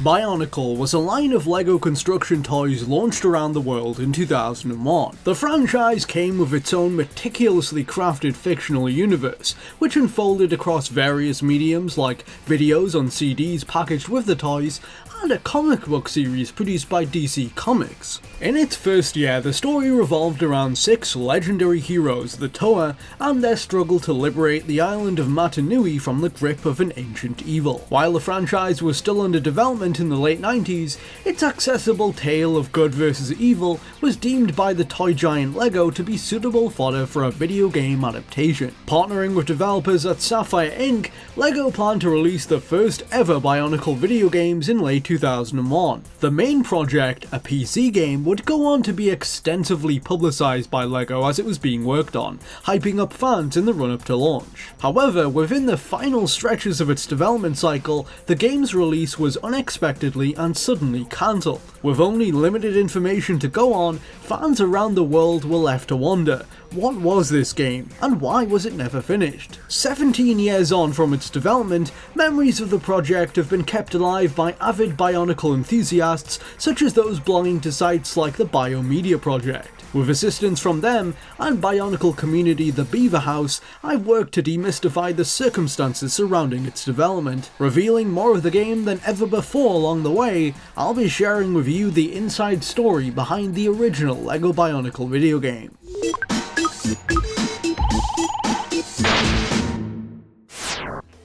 Bionicle was a line of LEGO construction toys launched around the world in 2001. The franchise came with its own meticulously crafted fictional universe, which unfolded across various mediums like videos on CDs packaged with the toys, and a comic book series produced by DC Comics. In its first year, the story revolved around 6 legendary heroes, the Toa, and their struggle to liberate the island of Mata Nui from the grip of an ancient evil. While the franchise was still under development in the late 90s, its accessible tale of good versus evil was deemed by the toy giant LEGO to be suitable fodder for a video game adaptation. Partnering with developers at Saffire Inc., LEGO planned to release the first ever Bionicle video games in late 2001. The main project, a PC game, would go on to be extensively publicised by LEGO as it was being worked on, hyping up fans in the run-up to launch. However, within the final stretches of its development cycle, the game's release was unexpectedly and suddenly cancelled. With only limited information to go on, fans around the world were left to wonder, what was this game, and why was it never finished? 17 years on from its development, memories of the project have been kept alive by avid Bionicle enthusiasts such as those belonging to sites like the Biomedia Project. With assistance from them and Bionicle community The Beaver House, I've worked to demystify the circumstances surrounding its development. Revealing more of the game than ever before along the way, I'll be sharing with you the inside story behind the original LEGO Bionicle video game.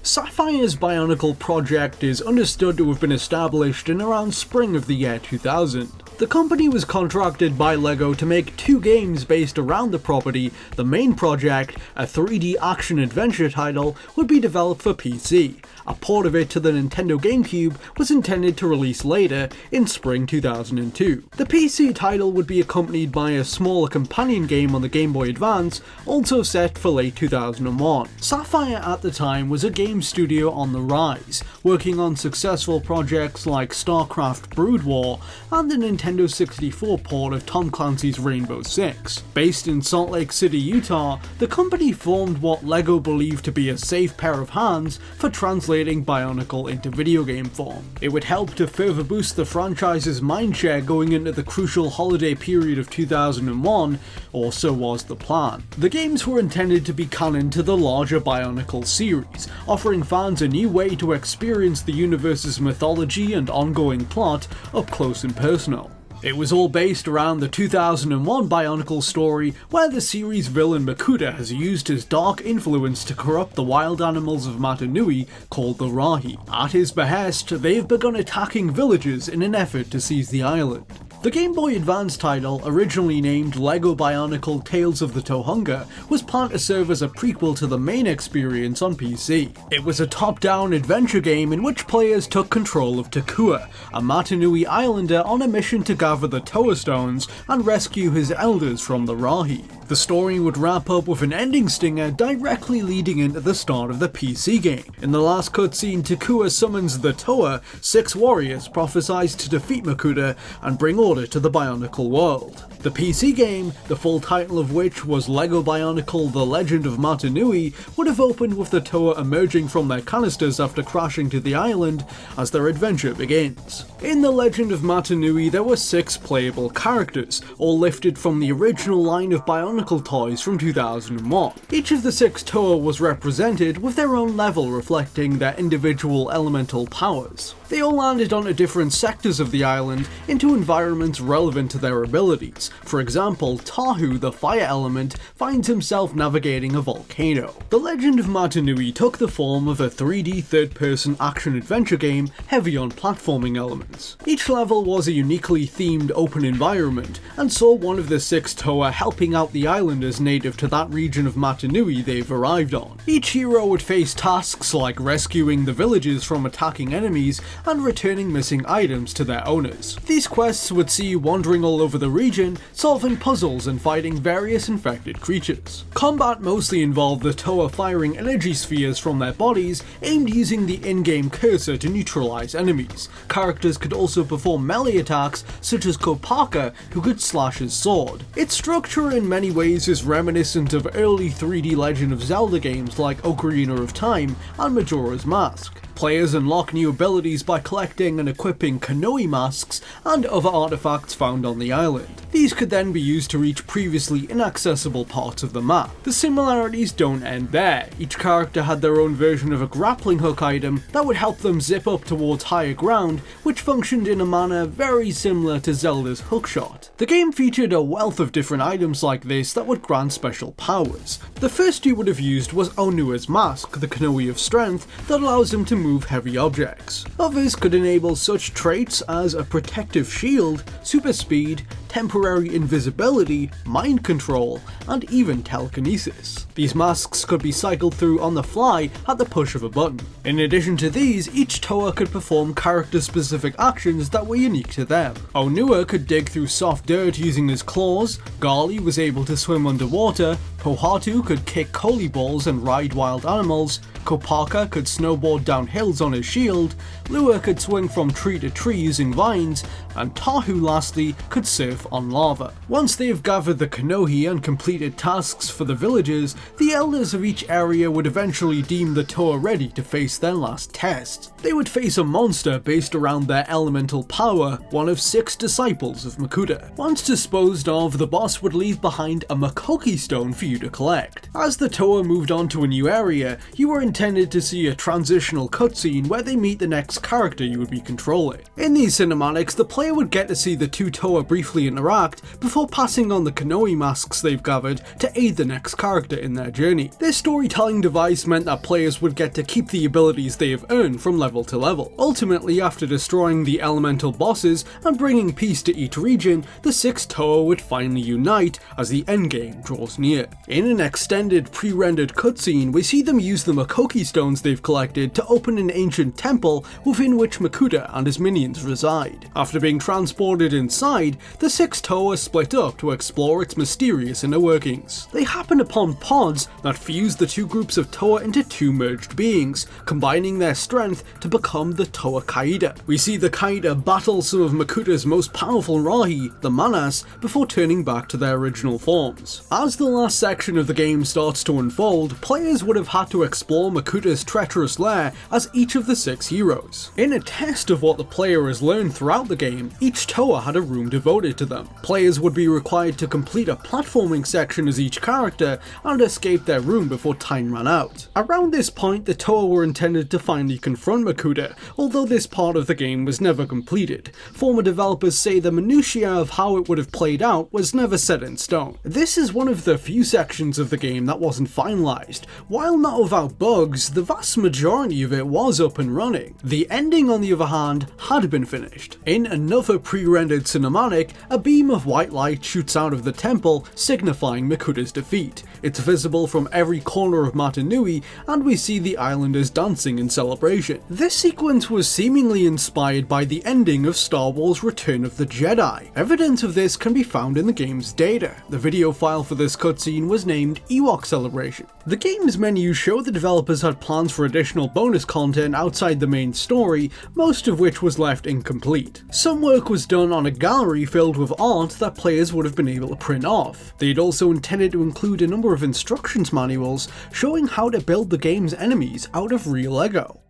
Saffaire's Bionicle project is understood to have been established in around spring of the year 2000. The company was contracted by LEGO to make 2 games based around the property. The main project, a 3D action-adventure title, would be developed for PC. A port of it to the Nintendo GameCube was intended to release later, in spring 2002. The PC title would be accompanied by a smaller companion game on the Game Boy Advance, also set for late 2001. Saffire at the time was a game studio on the rise, working on successful projects like StarCraft Brood War and the Nintendo 64 port of Tom Clancy's Rainbow Six. Based in Salt Lake City, Utah, the company formed what LEGO believed to be a safe pair of hands for translating Bionicle into video game form. It would help to further boost the franchise's mindshare going into the crucial holiday period of 2001, or so was the plan. The games were intended to be canon to the larger Bionicle series, offering fans a new way to experience the universe's mythology and ongoing plot up close and personal. It was all based around the 2001 Bionicle story, where the series villain Makuta has used his dark influence to corrupt the wild animals of Mata Nui, called the Rahi. At his behest, they've begun attacking villages in an effort to seize the island. The Game Boy Advance title, originally named LEGO Bionicle Tales of the Tohunga, was planned to serve as a prequel to the main experience on PC. It was a top-down adventure game in which players took control of Takua, a Mata Nui islander on a mission to gather the Toa Stones and rescue his elders from the Rahi. The story would wrap up with an ending stinger directly leading into the start of the PC game. In the last cutscene, Takua summons the Toa, 6 warriors prophesized to defeat Makuta and bring order to the Bionicle world. The PC game, the full title of which was LEGO Bionicle The Legend of Mata Nui, would have opened with the Toa emerging from their canisters after crashing to the island as their adventure begins. In The Legend of Mata Nui, there were 6 playable characters, all lifted from the original line of Bionicle toys from 2001. Each of the 6 Toa was represented with their own level reflecting their individual elemental powers. They all landed onto different sectors of the island into environments relevant to their abilities. For example, Tahu, the fire element, finds himself navigating a volcano. The Legend of Mata Nui took the form of a 3D third-person action-adventure game heavy on platforming elements. Each level was a uniquely themed open environment, and saw one of the 6 Toa helping out the islanders native to that region of Mata Nui they've arrived on. Each hero would face tasks like rescuing the villages from attacking enemies and returning missing items to their owners. These quests would see you wandering all over the region, solving puzzles and fighting various infected creatures. Combat mostly involved the Toa firing energy spheres from their bodies, aimed using the in-game cursor to neutralize enemies. Characters could also perform melee attacks, such as Kopaka, who could slash his sword. Its structure in many ways is reminiscent of early 3D Legend of Zelda games like Ocarina of Time and Majora's Mask. Players unlock new abilities by collecting and equipping Kanoi masks and other artifacts found on the island. These could then be used to reach previously inaccessible parts of the map. The similarities don't end there. Each character had their own version of a grappling hook item that would help them zip up towards higher ground, which functioned in a manner very similar to Zelda's hookshot. The game featured a wealth of different items like this that would grant special powers. The first you would have used was Onua's mask, the Kanoi of strength that allows him to move heavy objects. Others could enable such traits as a protective shield, super speed, temporary invisibility, mind control, and even telekinesis. These masks could be cycled through on the fly at the push of a button. In addition to these, each Toa could perform character-specific actions that were unique to them. Onua could dig through soft dirt using his claws, Gali was able to swim underwater, Pohatu could kick Koli balls and ride wild animals, Kopaka could snowboard down hills on his shield, Lua could swing from tree to tree using vines, and Tahu lastly could surf on lava. Once they have gathered the Kanohi and completed tasks for the villagers, the elders of each area would eventually deem the Toa ready to face their last test. They would face a monster based around their elemental power, one of 6 disciples of Makuta. Once disposed of, the boss would leave behind a Makoki stone for you to collect. As the Toa moved on to a new area, you were intended to see a transitional cutscene where they meet the next character you would be controlling. In these cinematics, the player would get to see the two Toa briefly interact before passing on the Kanoi masks they've gathered to aid the next character in their journey. This storytelling device meant that players would get to keep the abilities they have earned from level to level. Ultimately, after destroying the elemental bosses and bringing peace to each region, the 6 Toa would finally unite as the endgame draws near. In an extended pre-rendered cutscene, we see them use the Makoki stones they've collected to open an ancient temple within which Makuta and his minions reside. After being transported inside, the 6 Toa split up to explore its mysterious inner workings. They happen upon pods that fuse the two groups of Toa into 2 merged beings, combining their strength to become the Toa Kaida. We see the Kaida battle some of Makuta's most powerful Rahi, the Manas, before turning back to their original forms. As the last section of the game starts to unfold, players would have had to explore Makuta's treacherous lair as each of the 6 heroes. In a test of what the player has learned throughout the game, each Toa had a room devoted to them. Players would be required to complete a platforming section as each character and escape their room before time ran out. Around this point, the Toa were intended to finally confront Makuta, although this part of the game was never completed. Former developers say the minutiae of how it would have played out was never set in stone. This is one of the few sections of the game that wasn't finalized. While not without bugs, the vast majority of it was up and running. The ending, on the other hand, had been finished. In another pre-rendered cinematic, a beam of white light shoots out of the temple, signifying Makuta's defeat. It's visible from every corner of Mata Nui, and we see the islanders dancing in celebration. This sequence was seemingly inspired by the ending of Star Wars Return of the Jedi. Evidence of this can be found in the game's data. The video file for this cutscene was named Ewok Celebration. The game's menus show the developers had plans for additional bonus content outside the main story, most of which was left incomplete. Some work was done on a gallery filled with art that players would have been able to print off. They'd also intended to include a number of instructions manuals showing how to build the game's enemies out of real Lego.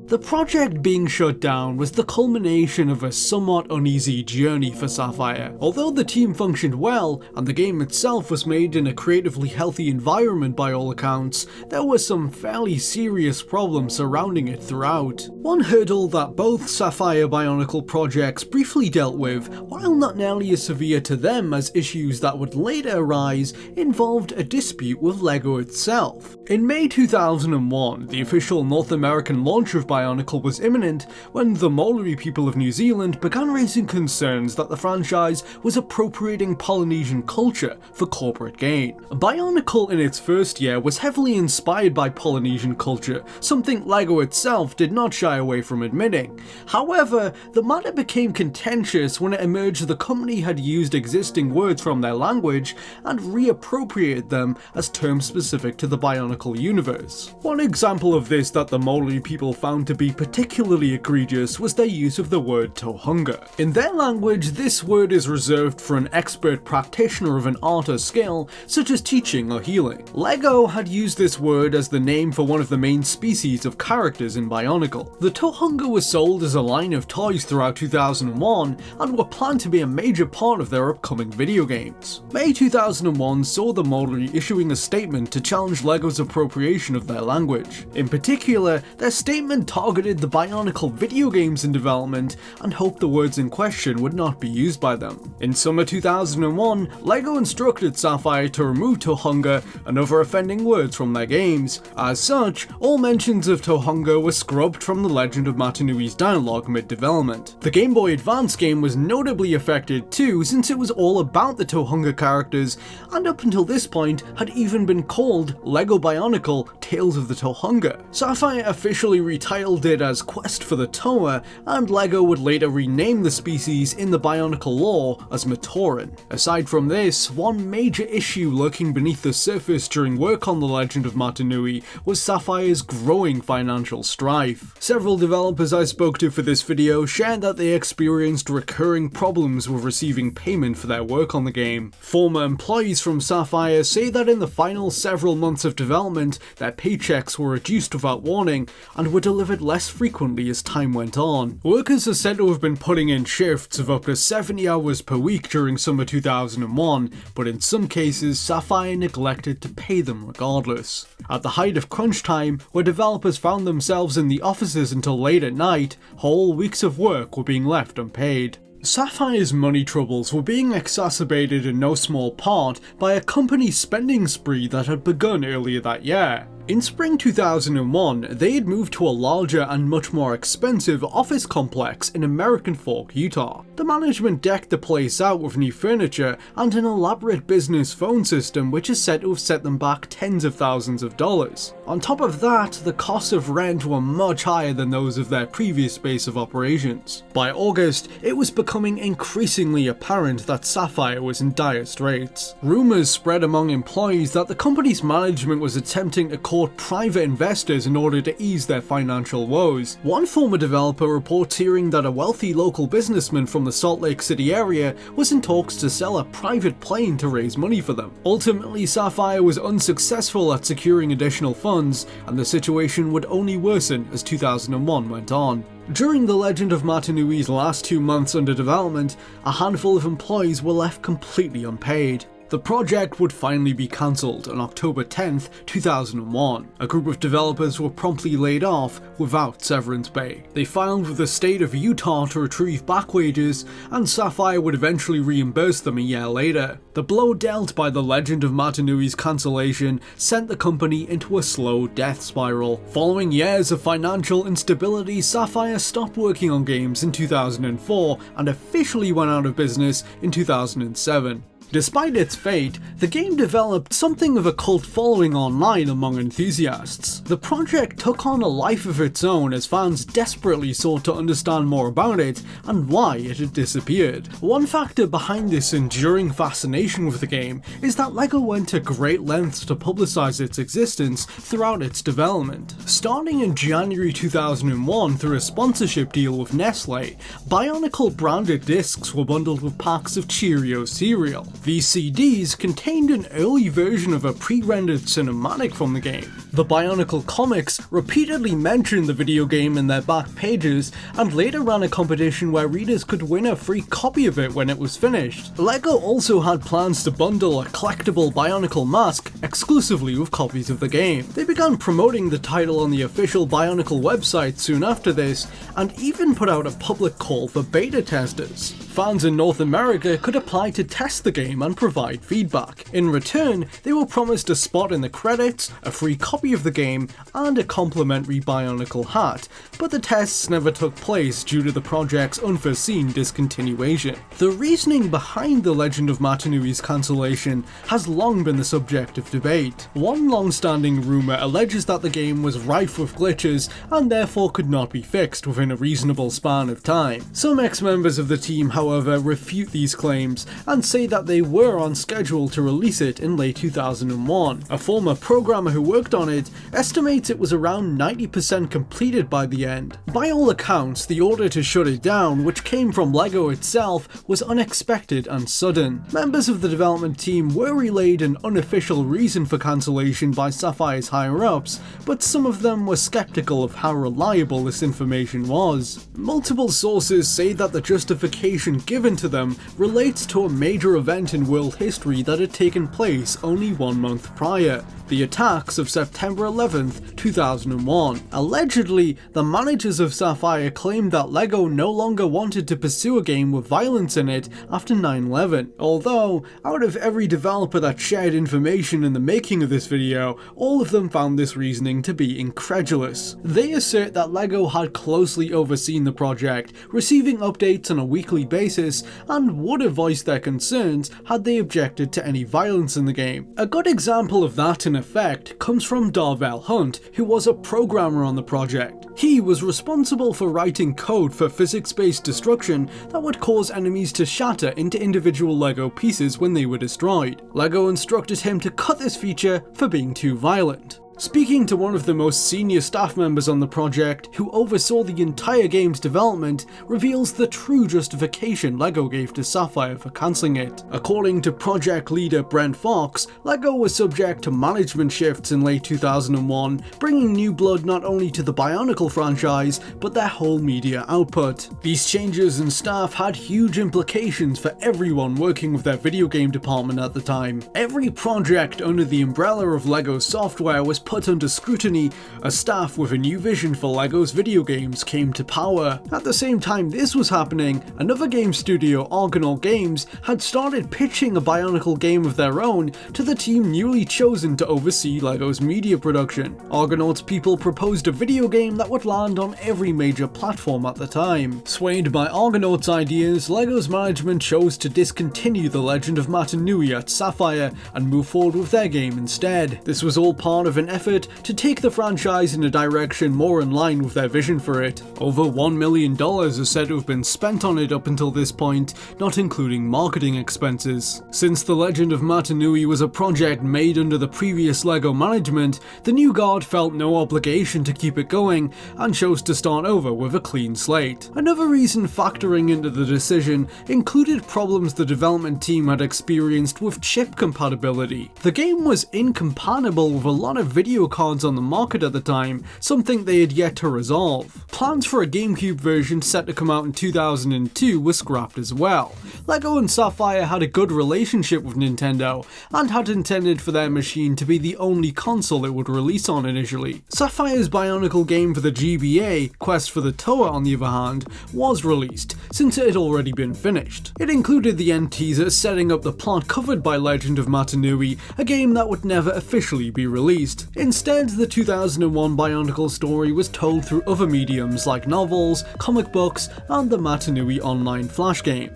The project being shut down was the culmination of a somewhat uneasy journey for Saffire. Although the team functioned well, and the game itself was made in a creatively healthy environment by all accounts, there were some fairly serious problems surrounding it throughout. One hurdle that both Saffire Bionicle projects briefly dealt with, while not nearly as severe to them as issues that would later arise, involved a dispute with LEGO itself. In May 2001, the official North American launch of Bionicle was imminent when the Maori people of New Zealand began raising concerns that the franchise was appropriating Polynesian culture for corporate gain. Bionicle in its first year was heavily inspired by Polynesian culture, something LEGO itself did not shy away from admitting. However, the matter became contentious when it emerged the company had used existing words from their language and reappropriated them as terms specific to the Bionicle universe. One example of this that the Maori people found found to be particularly egregious was their use of the word Tohunga. In their language, this word is reserved for an expert practitioner of an art or skill, such as teaching or healing. LEGO had used this word as the name for one of the main species of characters in Bionicle. The Tohunga was sold as a line of toys throughout 2001 and were planned to be a major part of their upcoming video games. May 2001 saw the Moldy issuing a statement to challenge LEGO's appropriation of their language. In particular, their statement targeted the Bionicle video games in development and hoped the words in question would not be used by them. In summer 2001, LEGO instructed Saffire to remove Tohunga and other offending words from their games. As such, all mentions of Tohunga were scrubbed from the Legend of Mata Nui's dialogue mid-development. The Game Boy Advance game was notably affected too, since it was all about the Tohunga characters, and up until this point had even been called LEGO Bionicle Tales of the Tohunga. Saffire officially retitled it as Quest for the Toa, and LEGO would later rename the species in the Bionicle lore as Matoran. Aside from this, one major issue lurking beneath the surface during work on the Legend of Mata Nui was Sapfire's growing financial strife. Several developers I spoke to for this video shared that they experienced recurring problems with receiving payment for their work on the game. Former employees from Saffire say that in the final several months of development, their paychecks were reduced without warning and were delivered less frequently as time went on. Workers are said to have been putting in shifts of up to 70 hours per week during summer 2001, but in some cases Saffire neglected to pay them regardless. At the height of crunch time, where developers found themselves in the offices until late at night, whole weeks of work were being left unpaid. Sapfire's money troubles were being exacerbated in no small part by a company spending spree that had begun earlier that year. In spring 2001, they had moved to a larger and much more expensive office complex in American Fork, Utah. The management decked the place out with new furniture and an elaborate business phone system which is said to have set them back tens of thousands of dollars. On top of that, the costs of rent were much higher than those of their previous base of operations. By August, it was becoming increasingly apparent that Saffire was in dire straits. Rumours spread among employees that the company's management was attempting to court private investors in order to ease their financial woes. One former developer reports hearing that a wealthy local businessman from the Salt Lake City area was in talks to sell a private plane to raise money for them. Ultimately, Saffire was unsuccessful at securing additional funds, and the situation would only worsen as 2001 went on. During the Legend of Mata Nui's last 2 months under development, a handful of employees were left completely unpaid. The project would finally be cancelled on October 10th, 2001. A group of developers were promptly laid off without severance pay. They filed with the state of Utah to retrieve back wages, and Saffire would eventually reimburse them a year later. The blow dealt by the Legend of Mata Nui's cancellation sent the company into a slow death spiral. Following years of financial instability, Saffire stopped working on games in 2004 and officially went out of business in 2007. Despite its fate, the game developed something of a cult following online among enthusiasts. The project took on a life of its own as fans desperately sought to understand more about it and why it had disappeared. One factor behind this enduring fascination with the game is that LEGO went to great lengths to publicize its existence throughout its development. Starting in January 2001 through a sponsorship deal with Nestle, Bionicle branded discs were bundled with packs of Cheerios cereal. These CDs contained an early version of a pre-rendered cinematic from the game. The Bionicle comics repeatedly mentioned the video game in their back pages and later ran a competition where readers could win a free copy of it when it was finished. LEGO also had plans to bundle a collectible Bionicle mask exclusively with copies of the game. They began promoting the title on the official Bionicle website soon after this, and even put out a public call for beta testers. Fans in North America could apply to test the game and provide feedback. In return, they were promised a spot in the credits, a free copy of the game, and a complimentary Bionicle hat, but the tests never took place due to the project's unforeseen discontinuation. The reasoning behind the Legend of Mata Nui's cancellation has long been the subject of debate. One long-standing rumour alleges that the game was rife with glitches and therefore could not be fixed within a reasonable span of time. Some ex-members of the team, however, refute these claims and say that they were on schedule to release it in late 2001. A former programmer who worked on it estimates it was around 90% completed by the end. By all accounts, the order to shut it down, which came from LEGO itself, was unexpected and sudden. Members of the development team were relayed an unofficial reason for cancellation by Saffires higher-ups, but some of them were skeptical of how reliable this information was. Multiple sources say that the justification given to them relates to a major event in world history that had taken place only 1 month prior: the attacks of September 11th, 2001. Allegedly, the managers of Saffire claimed that LEGO no longer wanted to pursue a game with violence in it after 9/11, although, out of every developer that shared information in the making of this video, all of them found this reasoning to be incredulous. They assert that LEGO had closely overseen the project, receiving updates on a weekly basis, and would have voiced their concerns had they objected to any violence in the game. A good example of that in effect comes from Darvel Hunt, who was a programmer on the project. He was responsible for writing code for physics-based destruction that would cause enemies to shatter into individual LEGO pieces when they were destroyed. LEGO instructed him to cut this feature for being too violent. Speaking to one of the most senior staff members on the project, who oversaw the entire game's development, reveals the true justification LEGO gave to Saffire for cancelling it. According to project leader Brent Fox, LEGO was subject to management shifts in late 2001, bringing new blood not only to the Bionicle franchise, but their whole media output. These changes in staff had huge implications for everyone working with their video game department at the time. Every project under the umbrella of LEGO software was put under scrutiny as staff with a new vision for LEGO's video games came to power. At the same time this was happening, another game studio, Argonaur Games, had started pitching a Bionicle game of their own to the team newly chosen to oversee LEGO's media production. Argonaur's people proposed a video game that would land on every major platform at the time. Swayed by Argonaur's ideas, LEGO's management chose to discontinue the Legend of Mata Nui at Saffire and move forward with their game instead. This was all part of an effort to take the franchise in a direction more in line with their vision for it. Over $1 million is said to have been spent on it up until this point, not including marketing expenses. Since the Legend of Mata Nui was a project made under the previous LEGO management, the new guard felt no obligation to keep it going and chose to start over with a clean slate. Another reason factoring into the decision included problems the development team had experienced with chip compatibility. The game was incompatible with a lot of video cards on the market at the time, something they had yet to resolve. Plans for a GameCube version set to come out in 2002 were scrapped as well. LEGO and Saffire had a good relationship with Nintendo, and had intended for their machine to be the only console it would release on initially. Sapfire's Bionicle game for the GBA, Quest for the Toa on the other hand, was released, since it had already been finished. It included the end teaser setting up the plot covered by Legend of Mata Nui, a game that would never officially be released. Instead, the 2001 Bionicle story was told through other mediums like novels, comic books, and the Mata Nui online flash game.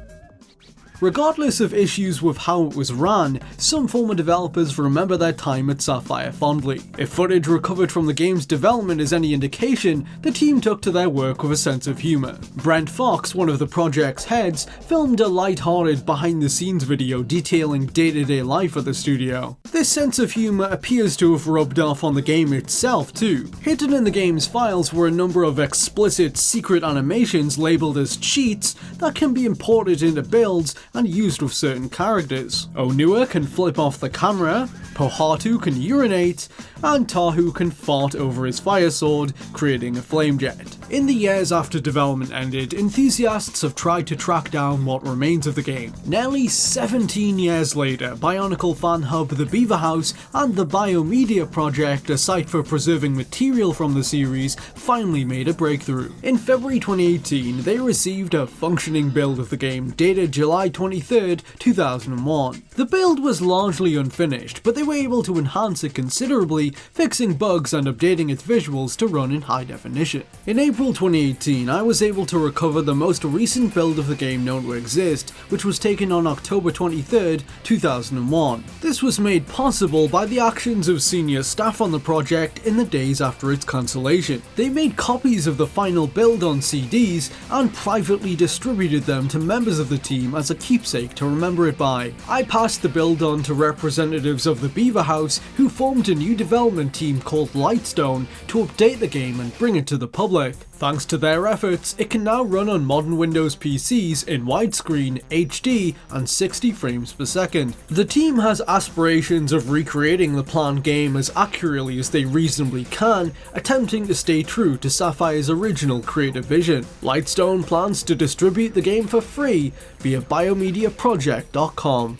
Regardless of issues with how it was ran, some former developers remember their time at Saffire fondly. If footage recovered from the game's development is any indication, the team took to their work with a sense of humour. Brent Fox, one of the project's heads, filmed a light-hearted behind-the-scenes video detailing day-to-day life at the studio. This sense of humour appears to have rubbed off on the game itself too. Hidden in the game's files were a number of explicit secret animations labelled as cheats that can be imported into builds and used with certain characters. Onua can flip off the camera, Pohatu can urinate, and Tahu can fart over his fire sword, creating a flame jet. In the years after development ended, enthusiasts have tried to track down what remains of the game. Nearly 17 years later, Bionicle fan hub The Beaver House and the Biomedia Project, a site for preserving material from the series, finally made a breakthrough. In February 2018, they received a functioning build of the game dated July 23rd, 2001. The build was largely unfinished, but they were able to enhance it considerably, fixing bugs and updating its visuals to run in high definition. In April 2018, I was able to recover the most recent build of the game known to exist, which was taken on October 23rd, 2001. This was made possible by the actions of senior staff on the project in the days after its cancellation. They made copies of the final build on CDs and privately distributed them to members of the team as a keepsake to remember it by. I passed the build on to representatives of the Beaver House, who formed a new development team called Lightstone to update the game and bring it to the public. Thanks to their efforts, it can now run on modern Windows PCs in widescreen, HD, and 60 frames per second. The team has aspirations of recreating the planned game as accurately as they reasonably can, attempting to stay true to Saffires' original creative vision. Lightstone plans to distribute the game for free via biomediaproject.com.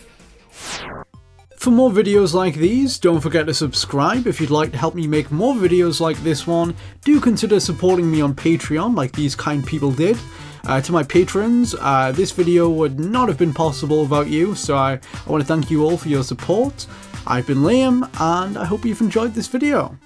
For more videos like these, don't forget to subscribe. If you'd like to help me make more videos like this one, do consider supporting me on Patreon like these kind people did. To my patrons, this video would not have been possible without you, so I want to thank you all for your support. I've been Liam, and I hope you've enjoyed this video.